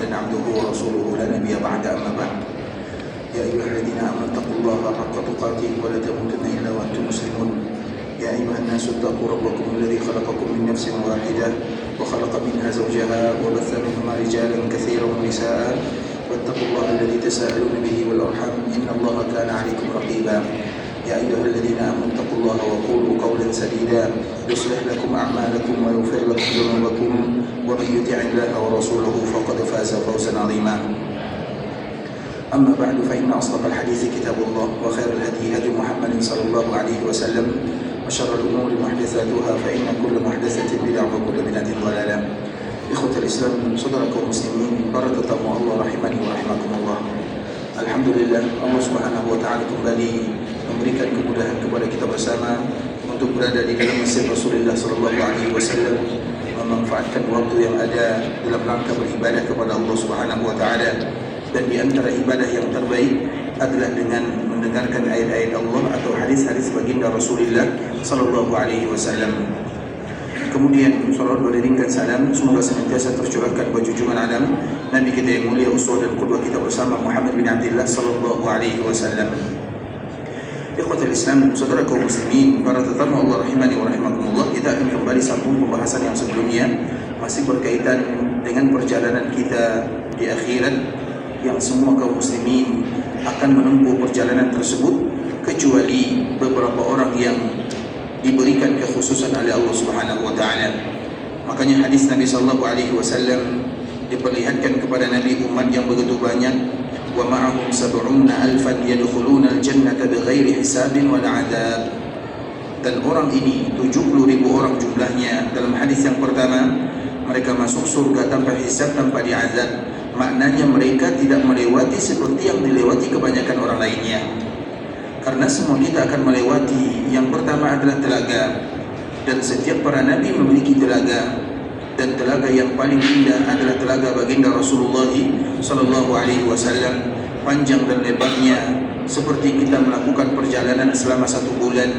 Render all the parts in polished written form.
محمدا عبده ورسوله لا نبي بعد. أما بعد يا أيها الذين آمنوا اتقوا الله حق تقاته ولا تموتن إلا وأنتم مسلمون. يا أيها الناس اتقوا ربكم الذي خلقكم من نفس واحدة وخلق منها زوجها وبث منهما رجالا كثيرا ونساء واتقوا الله الذي تساءلون به والأرحام إن الله كان عليكم رقيبا. يا أيها الذين آمنوا اتقوا الله وقولوا قولا سديدا يصلح لكم أعمالكم ويغفر لكم ذنوبكم ومن يطع الله ورسوله فقد فاز فوزا عظيما. أما بعد فإن أصدق الحديث كتاب الله وخير الهدي هدي محمد صلى الله عليه وسلم وشر الأمور محدثاتها فإن كل محدثة بدعة وكل بدعة ضلالة. إخوة الإسلام saudaraku muslimin, para tetamu Allah rahimani wa rahimakumullah. Alhamdulillah, Allah Subhanahu wa taala kembali memberikan kemudahan kepada kita bersama untuk berada di dalam masjid Rasulullah sallallahu alaihi wasallam, memanfaatkan waktu yang ada dalam rangka beribadah kepada Allah Subhanahu wa taala. Dan di antara ibadah yang terbaik adalah dengan mendengarkan ayat-ayat Allah atau hadis-hadis baginda Rasulullah sallallahu alaihi wasallam. Kemudian salawat beriringkan salam semoga senantiasa tercurahkan baju junjungan alam Nabi kita yang mulia, uswah dan qudwah kita bersama Muhammad bin Abdullah sallallahu alaihi wasallam. Ikhwatul Islam, saudara kaum muslimin, para tetamu Allah rahimani wa rahimakumullah, kita akan kembali sambung pembahasan yang sebelumnya, masih berkaitan dengan perjalanan kita di akhirat, yang semua kaum muslimin akan menempuh perjalanan tersebut kecuali beberapa orang yang diberikan kekhususan oleh Allah Subhanahu wa taala. Makanya hadis Nabi sallallahu alaihi wasallam diperlihatkan kepada Nabi umat yang begitu banyak, wa ma'ahum sab'una alfan yadkhuluna al-jannata bighairi hisabin wala 'adzab. Dan orang ini 70.000 orang jumlahnya. Dalam hadis yang pertama, mereka masuk surga tanpa hisab, tanpa diazab. Maknanya mereka tidak melewati seperti yang dilewati kebanyakan orang lainnya. Karena semua kita akan melewati. Yang pertama adalah telaga, dan setiap para nabi memiliki telaga, dan telaga yang paling indah adalah telaga baginda Rasulullah sallallahu alaihi wasallam. Panjang dan lebarnya seperti kita melakukan perjalanan selama 1 bulan.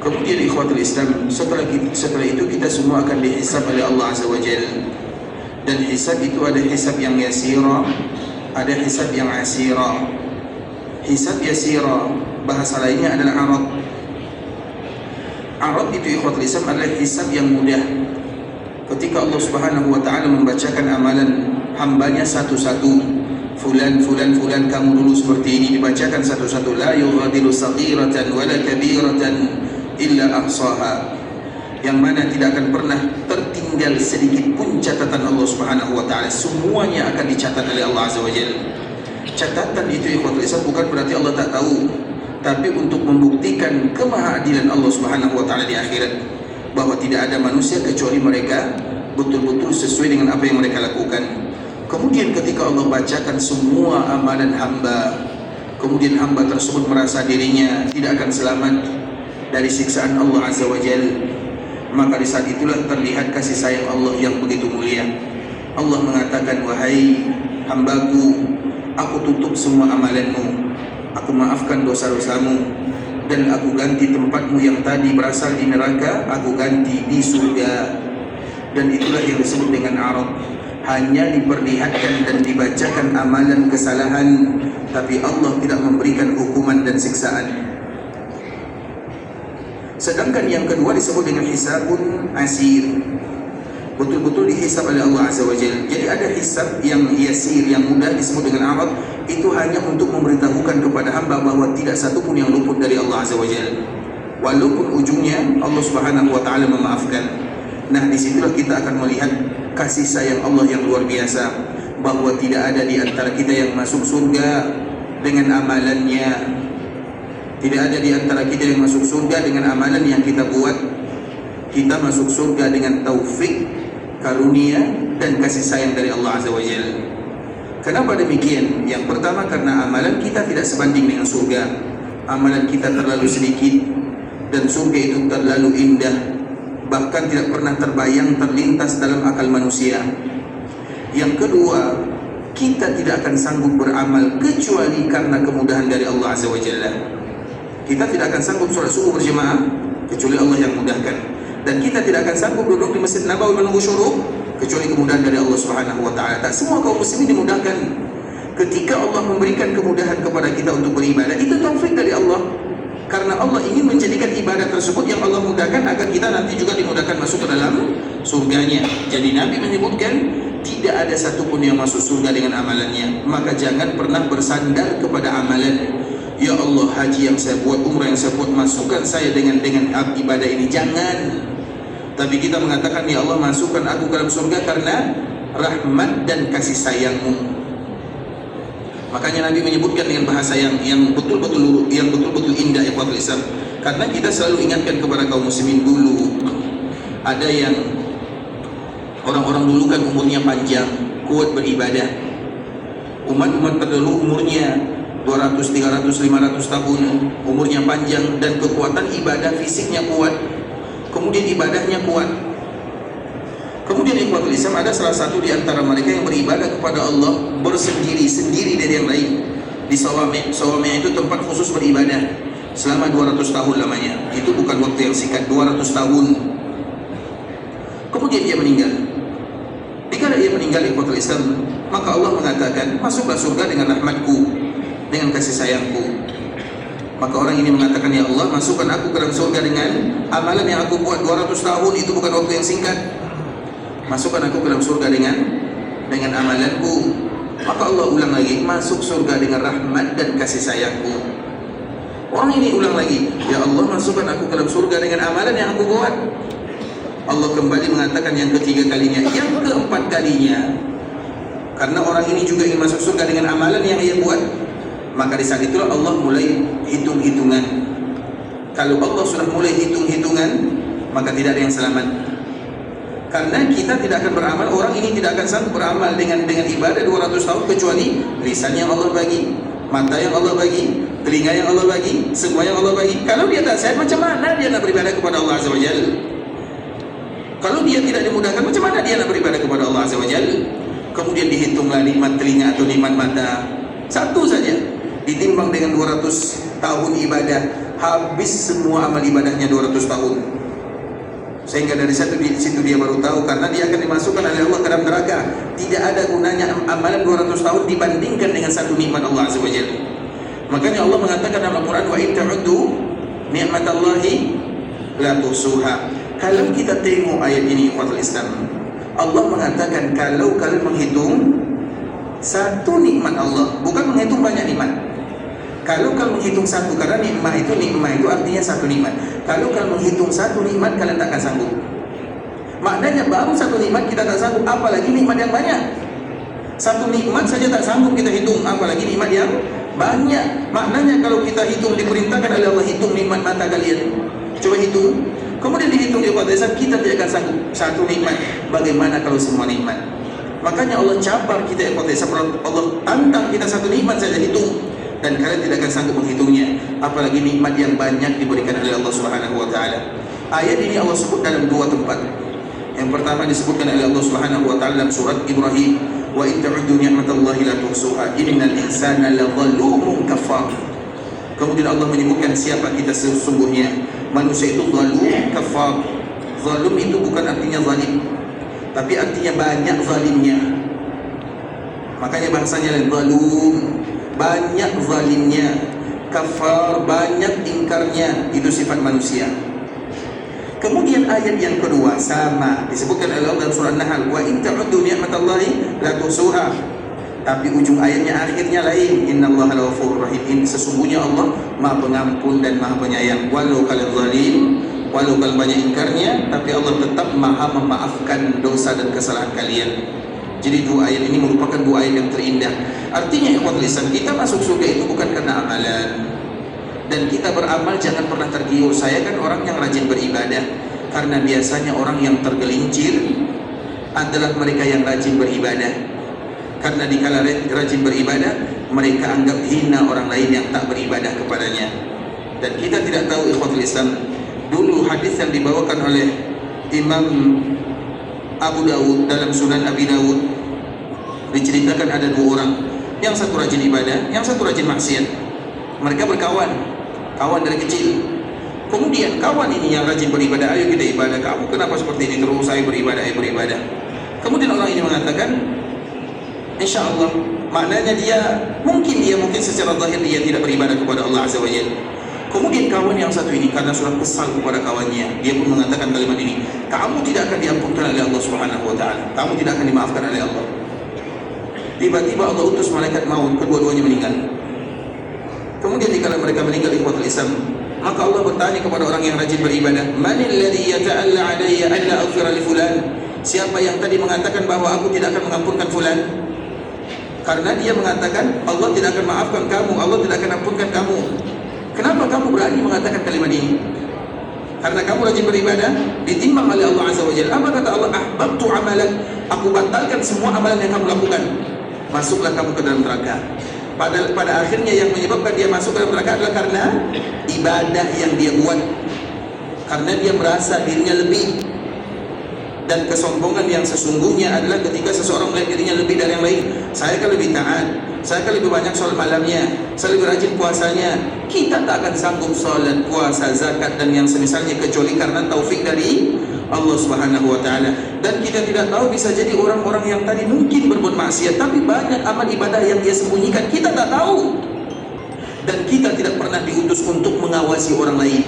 Kemudian ikhwatul Islam, setelah itu kita semua akan dihisab oleh Allah Azza wa Jalla. Dan hisab itu ada hisab yang yasira, ada hisab yang asira. Hisab yasira bahasa lainnya adalah arad. Arad itu ikhwatul Islam adalah hisab yang mudah. Ketika Allah Subhanahu wa taala membacakan amalan hambanya satu-satu, fulan kamu dulu seperti ini, dibacakan satu-satu, la yughadiru saghiratan wala kabiratan illa ahsaha, yang mana tidak akan pernah tertinggal sedikit pun catatan Allah Subhanahu wa taala, semuanya akan dicatat oleh Allah Azza wa Jalla. Catatan itu ikhwatul Islam bukan berarti Allah tak tahu, tapi untuk membuktikan kemahaadilan Allah Subhanahu wa taala di akhirat, bahwa tidak ada manusia kecuali mereka betul-betul sesuai dengan apa yang mereka lakukan. Kemudian ketika Allah bacakan semua amalan hamba, kemudian hamba tersebut merasa dirinya tidak akan selamat dari siksaan Allah Azza wa Jalla, maka di saat itulah terlihat kasih sayang Allah yang begitu mulia. Allah mengatakan, wahai hambaku, aku tutup semua amalanmu, aku maafkan dosa-dosamu, dan aku ganti tempatmu yang tadi berasal di neraka, aku ganti di surga. Dan itulah yang disebut dengan arad. Hanya diperlihatkan dan dibacakan amalan kesalahan, tapi Allah tidak memberikan hukuman dan siksaan. Sedangkan yang kedua disebut dengan hisabun asir, betul-betul dihisab oleh Allah Azza wa Jalla. Jadi ada hisab yang yasir, yang mudah, disebut dengan arad. Itu hanya untuk memberitahukan kepada hamba bahwa tidak satu pun yang luput dari Allah Azza wa Jalla, walaupun ujungnya Allah Subhanahu wa taala memaafkan. Nah, disitulah kita akan melihat kasih sayang Allah yang luar biasa, bahwa tidak ada di antara kita yang masuk surga dengan amalannya. Tidak ada di antara kita yang masuk surga dengan amalan yang kita buat. Kita masuk surga dengan taufik, karunia, dan kasih sayang dari Allah Azza wa Jalla. Kenapa demikian? Yang pertama, karena amalan kita tidak sebanding dengan surga. Amalan kita terlalu sedikit, dan surga itu terlalu indah, bahkan tidak pernah terbayang, terlintas dalam akal manusia. Yang kedua, kita tidak akan sanggup beramal kecuali karena kemudahan dari Allah Azza wa Jalla. Kita tidak akan sanggup sholat subuh berjamaah kecuali Allah yang mudahkan. Dan kita tidak akan sanggup duduk di Masjid Nabawi menunggu syuruk kecuali kemudahan dari Allah Subhanahu wa taala. Tak semua kaum muslimin dimudahkan. Ketika Allah memberikan kemudahan kepada kita untuk beribadah, itu taufik dari Allah. Karena Allah ingin menjadikan ibadah tersebut yang Allah mudahkan agar kita nanti juga dimudahkan masuk ke dalam surganya. Jadi Nabi menyebutkan tidak ada satupun yang masuk surga dengan amalannya. Maka jangan pernah bersandar kepada amalan. Ya Allah, haji yang saya buat, umrah yang saya buat, masukkan saya dengan ibadah ini. Jangan. Tapi kita mengatakan, ya Allah, masukkan aku ke dalam surga karena rahmat dan kasih sayang-Mu. Makanya Nabi menyebutkan dengan bahasa yang betul-betul indah, ikhwatul Islam. Karena kita selalu ingatkan kepada kaum muslimin dulu. Ada yang orang-orang dulu kan umurnya panjang, kuat beribadah. Umat-umat terdahulu umurnya 200, 300, 500 tahun, umurnya panjang dan kekuatan ibadah fisiknya kuat. Kemudian ibadahnya kuat. Kemudian ikhwatul Islam, ada salah satu di antara mereka yang beribadah kepada Allah bersendiri-sendiri dari yang lain di Sawame. Sawame itu tempat khusus beribadah selama 200 tahun lamanya. Itu bukan waktu yang singkat, 200 tahun. Kemudian dia meninggal. Dikala dia meninggal ikhwatul Islam, maka Allah mengatakan, masuklah surga dengan rahmatku, dengan kasih sayangku. Maka orang ini mengatakan, ya Allah, masukkan aku ke dalam surga dengan amalan yang aku buat 200 tahun. Itu bukan waktu yang singkat. Masukkan aku ke dalam surga dengan amalanku. Maka Allah ulang lagi, masuk surga dengan rahmat dan kasih sayangku. Orang ini ulang lagi, ya Allah, masukkan aku ke dalam surga dengan amalan yang aku buat. Allah kembali mengatakan yang ketiga kalinya, yang keempat kalinya, karena orang ini juga ingin masuk surga dengan amalan yang ia buat. Maka di saat itulah Allah mulai hitung-hitungan. Kalau Allah sudah mulai hitung-hitungan, maka tidak ada yang selamat. Karena kita tidak akan beramal, orang ini tidak akan sanggup beramal dengan ibadah 200 tahun kecuali lisan yang Allah bagi, mata yang Allah bagi, telinga yang Allah bagi, semua yang Allah bagi. Kalau dia tak sehat, macam mana dia nak beribadah kepada Allah Azza wa Jalla? Kalau dia tidak dimudahkan, macam mana dia nak beribadah kepada Allah Azza wa Jalla? Kemudian dihitunglah nikmat telinga atau nikmat mata, satu saja ditimbang dengan 200 tahun ibadah, habis semua amal ibadahnya 200 tahun. Sehingga dari situ dia baru tahu, karena dia akan dimasukkan oleh Allah ke dalam neraka. Tidak ada gunanya amalan 200 tahun dibandingkan dengan satu nikmat Allah Azza wa Jalla. Makanya Allah mengatakan dalam Al-Quran, wa in ta'uddu ni'matallahi la tuhsuha. Kalau kita tengok ayat ini ikhwatul Islam, Allah mengatakan kalau kalian menghitung satu nikmat Allah, bukan menghitung banyak nikmat. Kalau kalian menghitung satu, karena nikmat itu artinya satu nikmat. Kalau kalian menghitung satu nikmat, kalian tak akan sanggup. Maknanya baru satu nikmat kita tak sanggup, apalagi nikmat yang banyak. Satu nikmat saja tak sanggup kita hitung, apalagi nikmat yang banyak. Maknanya kalau kita hitung, diperintahkan oleh Allah, hitung nikmat mata kalian. Coba hitung. Kemudian dihitung di batasan, kita tidak akan sanggup satu nikmat. Bagaimana kalau semua nikmat? Makanya Allah cabar kita di batasan, Allah tantang kita satu nikmat saja hitung. Dan kalian tidak akan sanggup menghitungnya, apalagi nikmat yang banyak diberikan oleh Allah Subhanahu wa taala. Ayat ini Allah sebut dalam dua tempat. Yang pertama disebutkan oleh Allah Subhanahu wa taala dalam surat Ibrahim, wa in ta'uddu ni'matallahi la tuhsuha innal insana ladzalumun kafar. Kemudian Allah menyebutkan siapa kita sesungguhnya. Manusia itu zalum, kafar. Zalum itu bukan artinya zalim, tapi artinya banyak zalimnya. Makanya bahasanya zalum, banyak zalimnya. Kafar, banyak ingkarnya. Itu sifat manusia. Kemudian ayat yang kedua sama disebutkan oleh Allah dalam surah An-Nahl, wa in ta'uddu ni'matallahi la tuhsuha. Tapi ujung ayatnya akhirnya lain, innallaha laghafurur rahim. Sesungguhnya Allah Maha Pengampun dan Maha Penyayang. Walau kalian zalim, walau kalian banyak ingkarnya, tapi Allah tetap Maha memaafkan dosa dan kesalahan kalian. Jadi dua ayat ini merupakan dua ayat yang terindah. Artinya ikhwatul Islam, kita masuk surga itu bukan karena amalan. Dan kita beramal jangan pernah tergiur. Saya kan orang yang rajin beribadah. Karena biasanya orang yang tergelincir adalah mereka yang rajin beribadah. Karena dikala rajin beribadah, mereka anggap hina orang lain yang tak beribadah kepadanya. Dan kita tidak tahu ikhwatul Islam, dulu hadis yang dibawakan oleh Imam Abu Dawud dalam Sunan Abi Dawud, diceritakan ada dua orang, yang satu rajin ibadah, yang satu rajin maksiat. Mereka berkawan, kawan dari kecil. Kemudian kawan ini yang rajin beribadah, ayo kita ibadah. Kamu kenapa seperti ini terus? Saya beribadah, Kemudian orang ini mengatakan, insya Allah, maknanya mungkin secara zahir dia tidak beribadah kepada Allah Azza wa Jalla. Kemudian kawan yang satu ini karena sudah kesal kepada kawannya, dia pun mengatakan kalimat ini, kamu tidak akan diampunkan oleh Allah Subhanahu wa taala, kamu tidak akan dimaafkan oleh Allah. Tiba-tiba Allah utus malaikat maut, kedua-duanya meninggal. Kemudian dikala mereka meninggal ikhwatul Islam, maka Allah bertanya kepada orang yang rajin beribadah, manil ladzi yata'alla alayya alla aghfira li fulan? Siapa yang tadi mengatakan bahwa aku tidak akan mengampunkan fulan? Karena dia mengatakan Allah tidak akan maafkan kamu, Allah tidak akan ampunkan kamu. Kenapa kamu berani mengatakan kalimat ini? Karena kamu rajin beribadah, ditimbang oleh Allah Azza wa Jalla. Apa kata Allah? Ahbabtu amalak, aku batalkan semua amalan yang kamu lakukan. Masuklah kamu ke dalam neraka. Pada akhirnya yang menyebabkan dia masuk ke dalam neraka adalah karena ibadah yang dia buat. Karena dia merasa dirinya lebih. Dan kesombongan yang sesungguhnya adalah ketika seseorang melihat dirinya lebih dari yang lain. Saya kan lebih taat, saya kan lebih banyak sholat malamnya, saya lebih rajin puasanya. Kita tak akan sanggup sholat, puasa, zakat dan yang semisalnya kecuali karena taufik dari Allah Subhanahu wa taala. Dan kita tidak tahu, bisa jadi orang-orang yang tadi mungkin berbuat maksiat tapi banyak amal ibadah yang dia sembunyikan, kita tak tahu. Dan kita tidak pernah diutus untuk mengawasi orang lain.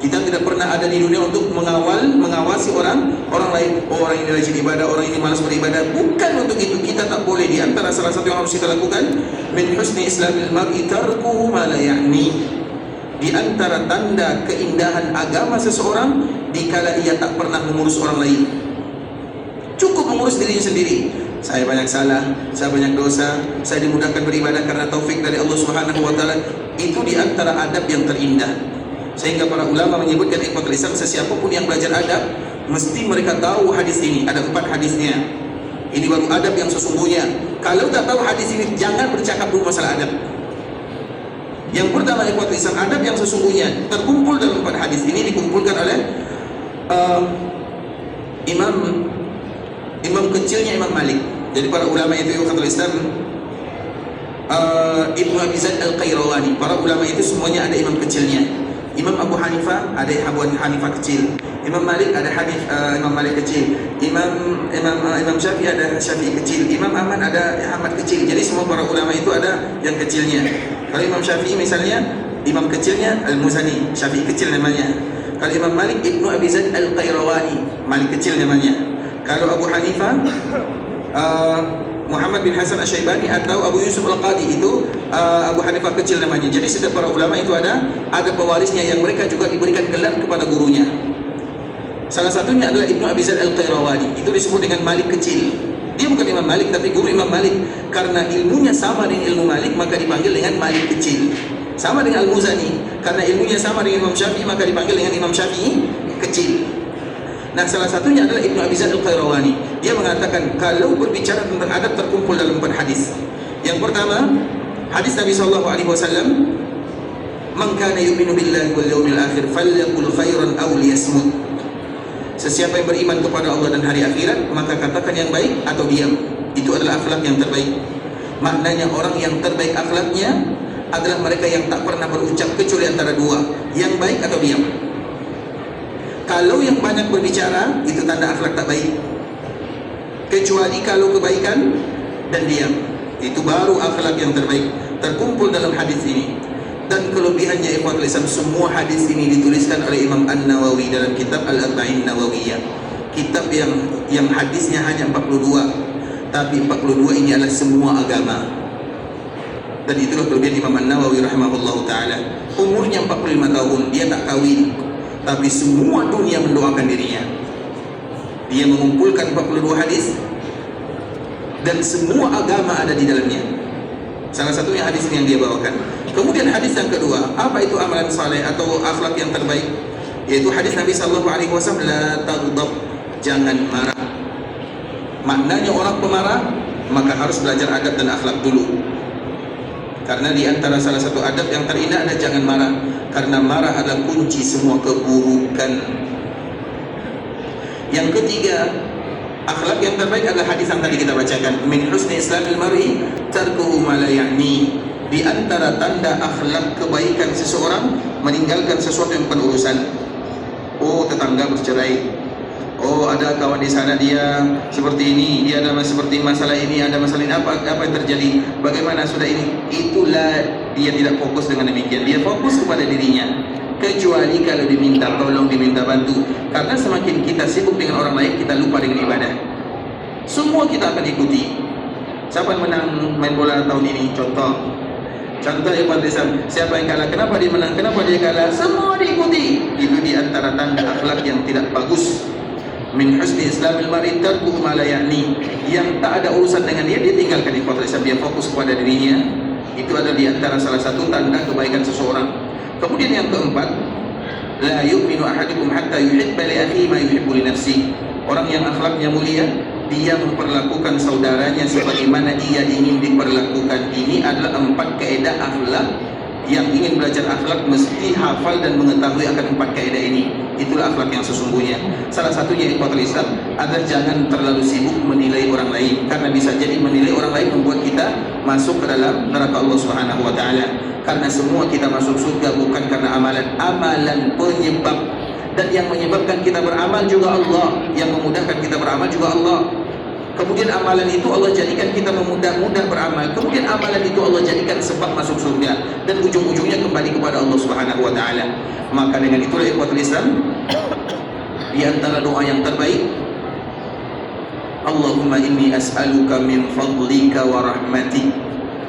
Kita tidak pernah ada di dunia untuk mengawasi orang lain. Oh, orang ini rajin ibadah, orang ini malas beribadah. Bukan untuk itu. Kita tak boleh. Di antara salah satu yang harus kita lakukan, min husni islamil mar'i tarkuhu ma la ya'ni. Di antara tanda keindahan agama seseorang dikala ia tak pernah mengurus orang lain. Cukup mengurus dirinya sendiri. Saya banyak salah, saya banyak dosa, saya dimudahkan beribadah karena taufik dari Allah Subhanahu wa taala. Itu di antara adab yang terindah. Sehingga para ulama menyebutkan ikhwatul Islam, sesiapapun yang belajar adab mesti mereka tahu hadis ini. Ada 4 hadisnya. Ini baru adab yang sesungguhnya. Kalau tak tahu hadis ini, jangan bercakap dulu masalah adab. Yang pertama ikhwatul Islam, adab yang sesungguhnya terkumpul dalam 4 hadis ini, dikumpulkan oleh imam kecilnya Imam Malik. Jadi para ulama itu ikhwatul Islam, Ibnu Abi Zaid Al-Qayrawani, para ulama itu semuanya ada imam kecilnya. Imam Abu Hanifah ada Abu Hanifah kecil, Imam Malik ada Imam Malik kecil, Imam Syafi'i ada Syafi'i kecil, Imam Ahmad ada Ahmad kecil. Jadi semua para ulama itu ada yang kecilnya. Kalau Imam Syafi'i misalnya, imam kecilnya Al-Muzani, Syafi'i kecil namanya. Kalau Imam Malik, Ibnu Abi Zaid Al-Qayrawani, Malik kecil namanya. Kalau Abu Hanifah, Muhammad bin Hasan Asy-Syaibani atau Abu Yusuf Al-Qadi, itu Abu Hanifah kecil namanya. Jadi setiap para ulama itu ada pewarisnya yang mereka juga diberikan gelar kepada gurunya. Salah satunya adalah Ibnu Abi Zaid Al-Qayrawani. Itu disebut dengan Malik kecil. Dia bukan Imam Malik tapi guru Imam Malik. Karena ilmunya sama dengan ilmu Malik, maka dipanggil dengan Malik kecil. Sama dengan Al-Muzani, karena ilmunya sama dengan Imam Syafi'i, maka dipanggil dengan Imam Syafi'i kecil. Nah, salah satunya adalah Ibnu Abi Zaid Al-Qayrawani. Dia mengatakan kalau berbicara tentang adab terkumpul dalam 4 hadis. Yang pertama, hadis Nabi sallallahu alaihi wasallam, "Man kana yu'minu billahi wal yawmil akhir falyaqul khairan aw liyasmut." Sesiapa yang beriman kepada Allah dan hari akhirat, maka katakan yang baik atau diam. Itu adalah akhlak yang terbaik. Maknanya orang yang terbaik akhlaknya adalah mereka yang tak pernah berucap kecuali antara dua, yang baik atau diam. Kalau yang banyak berbicara, itu tanda akhlak tak baik. Kecuali kalau kebaikan dan diam, itu baru akhlak yang terbaik. Terkumpul dalam hadis ini. Dan kelebihannya ikhwatul Islam, semua hadis ini dituliskan oleh Imam An-Nawawi dalam kitab Al-Arba'in Nawawiyah. Kitab yang hadisnya hanya 42, tapi 42 ini adalah semua agama. Dan itulah kelebihan Imam An-Nawawi rahimahullahu ta'ala. Umurnya 45 tahun, dia tak kawin, tapi semua dunia mendoakan dirinya. Dia mengumpulkan 42 hadis dan semua agama ada di dalamnya. Salah satunya hadis yang dia bawakan. Kemudian hadis yang kedua, apa itu amalan saleh atau akhlak yang terbaik? Yaitu hadis Nabi sallallahu alaihi wasallam, la taghdab, jangan marah. Maknanya orang pemarah maka harus belajar adab dan akhlak dulu. Karena di antara salah satu adab yang terindah adalah jangan marah. Karena marah adalah kunci semua keburukan. Yang ketiga, akhlak yang terbaik adalah hadis yang tadi kita bacakan. Min husni islamil mar'i tarkuhu ma la ya'ni. Di antara tanda akhlak kebaikan seseorang meninggalkan sesuatu yang bukan urusan. Oh, tetangga bercerai. Oh, ada kawan di sana dia seperti ini, dia ada seperti masalah ini, ada masalah ini, apa yang terjadi, bagaimana sudah ini. Itulah dia tidak fokus dengan demikian, dia fokus kepada dirinya, kecuali kalau diminta tolong, diminta bantu. Karena semakin kita sibuk dengan orang lain, kita lupa dengan ibadah. Semua kita akan ikuti. Siapa yang menang main bola tahun ini? Contoh yang Islam, siapa yang kalah? Kenapa dia menang? Kenapa dia kalah? Semua diikuti. Itu di antara tanda akhlak yang tidak bagus. Min husni islamil mar'i tarkuhu ma la ya'ni. Yang tak ada urusan dengan dia tinggalkan ikhwatul Islam, dia fokus kepada dirinya. Itu adalah di antara salah satu tanda kebaikan seseorang. Kemudian yang keempat, la yu'minu ahadukum hatta yuhibba li akhihi ma yuhibbu li nafsihi. Orang yang akhlaknya mulia, dia memperlakukan saudaranya sebagaimana ia ingin diperlakukan. Ini adalah 4 kaedah akhlak. Yang ingin belajar akhlak mesti hafal dan mengetahui akan 4 kaedah ini. Itulah akhlak yang sesungguhnya. Salah satunya ikhwatul Islam adalah jangan terlalu sibuk menilai orang lain, karena bisa jadi menilai orang lain membuat kita masuk ke dalam neraka Allah Subhanahu wa taala. Karena semua kita masuk surga bukan karena amalan penyebab, dan yang menyebabkan kita beramal juga Allah, yang memudahkan kita beramal juga Allah. Kemudian amalan itu Allah jadikan kita memudah-mudah beramal. Kemudian amalan itu Allah jadikan sebab masuk surga, dan ujung-ujungnya kembali kepada Allah Subhanahu wa taala. Maka dengan itulah ikhwatul Islam, di antara doa yang terbaik, Allahumma inni as'aluka min fadlika wa rahmatik